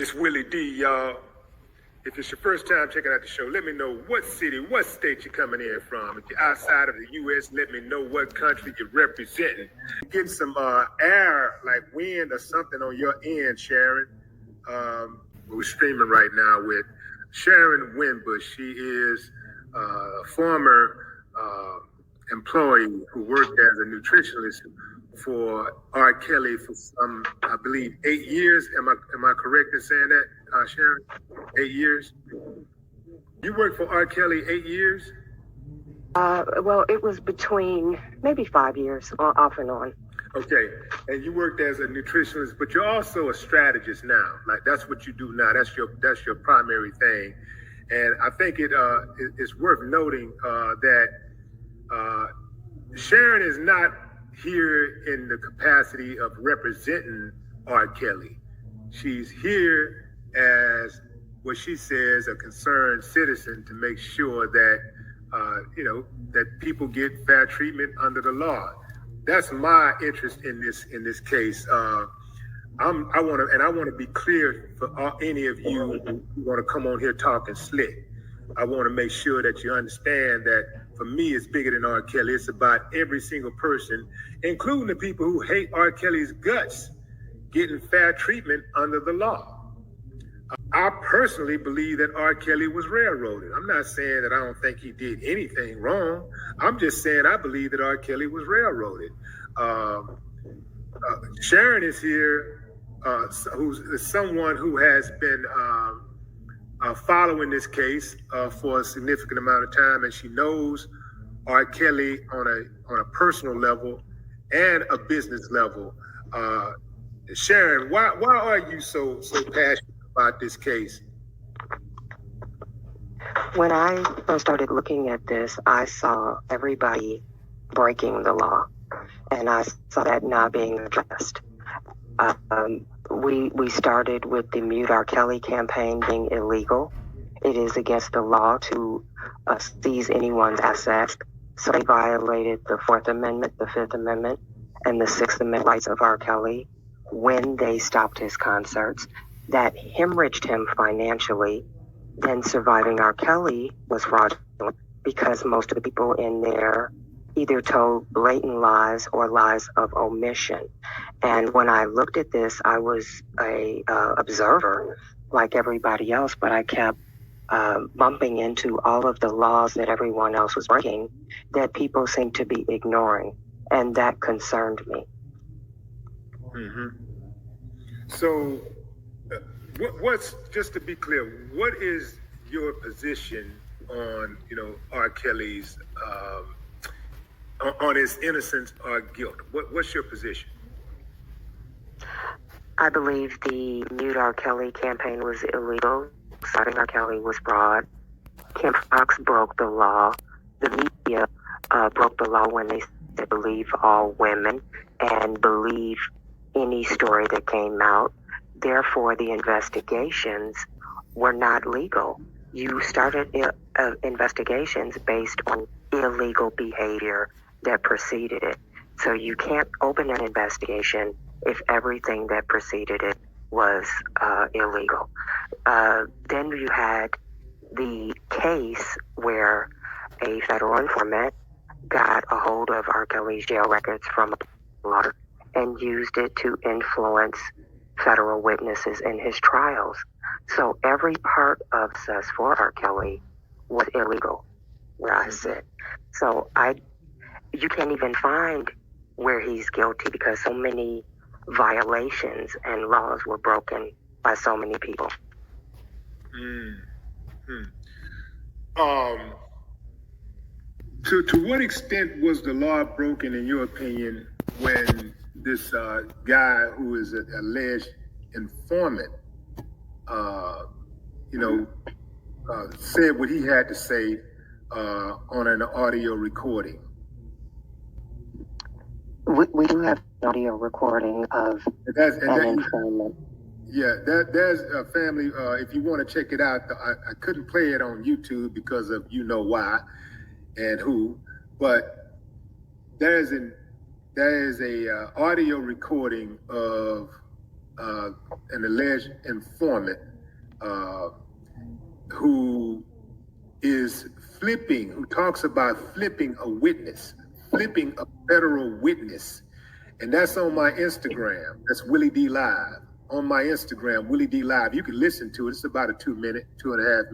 It's Willie D, y'all. If it's your first time checking out the show, let me know what city, what state you're coming in from. If you're outside of the U.S., let me know what country you're representing. Getting some air, like wind or something on your end, Sharon. We're streaming right now with Sharron Winbush. She is a former employee who worked as a nutritionist for RKELLY for some, I believe, 8 years. Am I correct in saying that, Sharon? 8 years? You worked for RKELLY 8 years? Well, it was between maybe 5 years, off and on. Okay, and you worked as a nutritionist, but you're also a strategist now. Like that's what you do now. That's your primary thing, and I think it's worth noting that Sharon is not here in the capacity of representing RKELLY. She's here as what she says a concerned citizen to make sure that that people get fair treatment under the law. That's my interest in this case. I want to be clear for any of you who want to come on here talking slick. I want to make sure that you understand that for me, it's bigger than RKELLY. It's about every single person, including the people who hate RKELLY's guts, getting fair treatment under the law. I personally believe that RKELLY was railroaded. I'm not saying that I don't think he did anything wrong. I'm just saying I believe that RKELLY was railroaded. Sharon is here, who's someone who has been following this case for a significant amount of time, and she knows RKELLY on a personal level and a business level. Sharon, why are you so passionate about this case? When I first started looking at this, I saw everybody breaking the law, and I saw that not being addressed. We started with the Mute RKELLY campaign being illegal. It is against the law to seize anyone's assets. So they violated the Fourth Amendment, the Fifth Amendment, and the Sixth Amendment rights of RKELLY when they stopped his concerts. That hemorrhaged him financially. Then surviving RKELLY was fraudulent because most of the people in there either told blatant lies or lies of omission. And when I looked at this, I was a observer like everybody else, but I kept bumping into all of the laws that everyone else was breaking that people seemed to be ignoring, and that concerned me. Mm-hmm. So what's, just to be clear, what is your position on RKELLY's on his innocence or guilt? What's your position? I believe the Mute RKELLY campaign was illegal. Starting RKELLY was fraud. Kim Fox broke the law. The media broke the law when they said believe all women and believe any story that came out. Therefore, the investigations were not legal. You started investigations based on illegal behavior that preceded it. So you can't open an investigation if everything that preceded it was illegal. Then you had the case where a federal informant got a hold of RKELLY's jail records from a lawyer and used it to influence federal witnesses in his trials. So every part of process for RKELLY was illegal where I sit. So you can't even find where he's guilty because so many violations and laws were broken by so many people. To what extent was the law broken, in your opinion, when this guy who is an alleged informant, said what he had to say on an audio recording? We do have audio recording of an informant. Yeah, there's a family. If you want to check it out, I couldn't play it on YouTube because of why and who, but there is a audio recording of an alleged informant who is flipping, who talks about flipping a witness, flipping a federal witness. And that's on my Instagram. That's Willie D Live. On my Instagram, Willie D Live. You can listen to it. It's about a 2 minute, 2.5